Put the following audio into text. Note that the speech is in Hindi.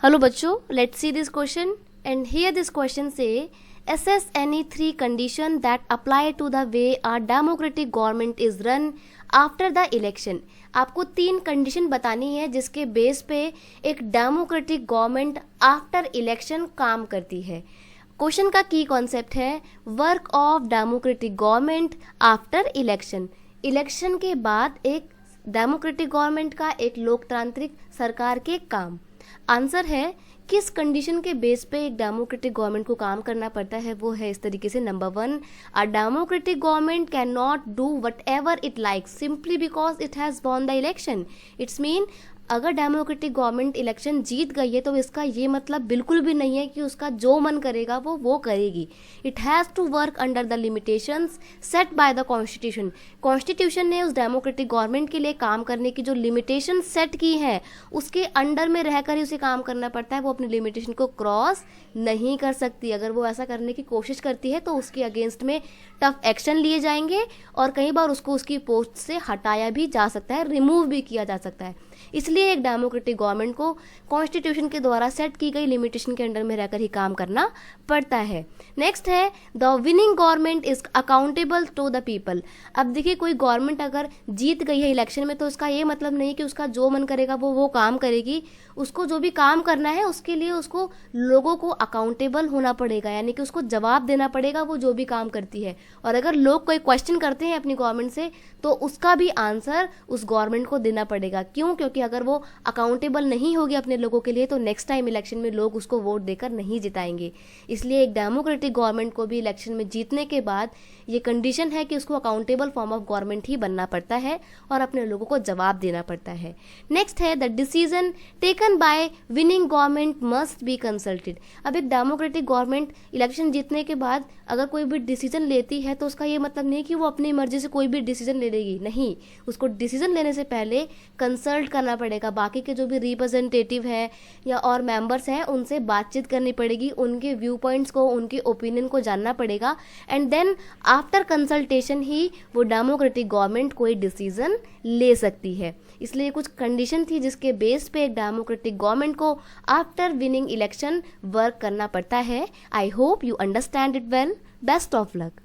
Hello बच्चों, let's see this question and here this question say assess any three condition that apply to the way a democratic government is run after the election। आपको 3 कंडीशन बतानी है जिसके बेस पे एक डेमोक्रेटिक गवर्नमेंट आफ्टर इलेक्शन काम करती है। क्वेश्चन का की कॉन्सेप्ट है work of democratic government after election. Election के बाद एक डेमोक्रेटिक गवर्नमेंट का, एक लोकतांत्रिक सरकार के काम। आंसर है किस कंडीशन के बेस पे एक डेमोक्रेटिक गवर्नमेंट को काम करना पड़ता है, वो है इस तरीके से। Number 1, a democratic government can not do what ever it like simply because it has won the election. It's mean अगर डेमोक्रेटिक गवर्नमेंट इलेक्शन जीत गई है तो इसका ये मतलब बिल्कुल भी नहीं है कि उसका जो मन करेगा वो करेगी। It has to work under the limitations set by the constitution. Constitution ने उस डेमोक्रेटिक गवर्नमेंट के लिए काम करने की जो लिमिटेशन सेट की है उसके अंडर में रहकर ही उसे काम करना पड़ता है। वो अपनी लिमिटेशन को क्रॉस नहीं कर सकती। अगर वो ऐसा करने की कोशिश करती है तो उसके अगेंस्ट में टफ एक्शन लिए जाएंगे और कई बार उसको उसकी पोस्ट से हटाया भी जा सकता है, रिमूव भी किया जा सकता है। इसलिए एक डेमोक्रेटिक गवर्नमेंट को कॉन्स्टिट्यूशन के द्वारा सेट की गई लिमिटेशन के अंडर में रहकर ही काम करना पड़ता है। नेक्स्ट है the winning government is accountable to the people. अब देखिए, कोई गवर्नमेंट अगर जीत गई है इलेक्शन में तो इसका ये मतलब नहीं कि उसका जो मन करेगा वो काम करेगी। उसको जो भी काम करना है उसके लिए उसको लोगों को अकाउंटेबल होना पड़ेगा, यानी कि उसको जवाब देना पड़ेगा वो जो भी काम करती है। और अगर लोग कोई क्वेश्चन करते हैं अपनी गवर्नमेंट से तो उसका भी आंसर उस गवर्नमेंट को देना पड़ेगा। क्यों? क्योंकि अगर वो अकाउंटेबल नहीं होगी अपने लोगों के लिए तो नेक्स्ट टाइम इलेक्शन में लोग उसको वोट देकर नहीं जिताएंगे। इसलिए एक डेमोक्रेटिक गवर्नमेंट को भी इलेक्शन में जीतने के बाद ये कंडीशन है कि उसको अकाउंटेबल फॉर्म ऑफ गवर्नमेंट ही बनना पड़ता है और अपने लोगों को जवाब देना पड़ता है। नेक्स्ट है the decision taken by winning government must be consulted. अब एक डेमोक्रेटिक गवर्नमेंट इलेक्शन जीतने के बाद अगर कोई भी डिसीजन लेती है तो उसका ये मतलब नहीं कि वो अपनी मर्जी से कोई भी डिसीजन ले लेगी, नहीं। उसको डिसीजन लेने से पहले कंसल्ट करना पड़ेगा। बाकी के जो भी रिप्रेजेंटेटिव हैं या और मेंबर्स हैं उनसे बातचीत करनी पड़ेगी, उनके व्यू पॉइंट्स को, उनके ओपिनियन को जानना पड़ेगा एंड देन आफ्टर कंसल्टेशन ही वो डेमोक्रेटिक गवर्नमेंट कोई डिसीजन ले सकती है। इसलिए कुछ कंडीशन थी जिसके बेस पे एक डेमोक्रेटिक गवर्नमेंट को आफ्टर विनिंग इलेक्शन वर्क करना पड़ता है। I hope you understand it well. Best of luck.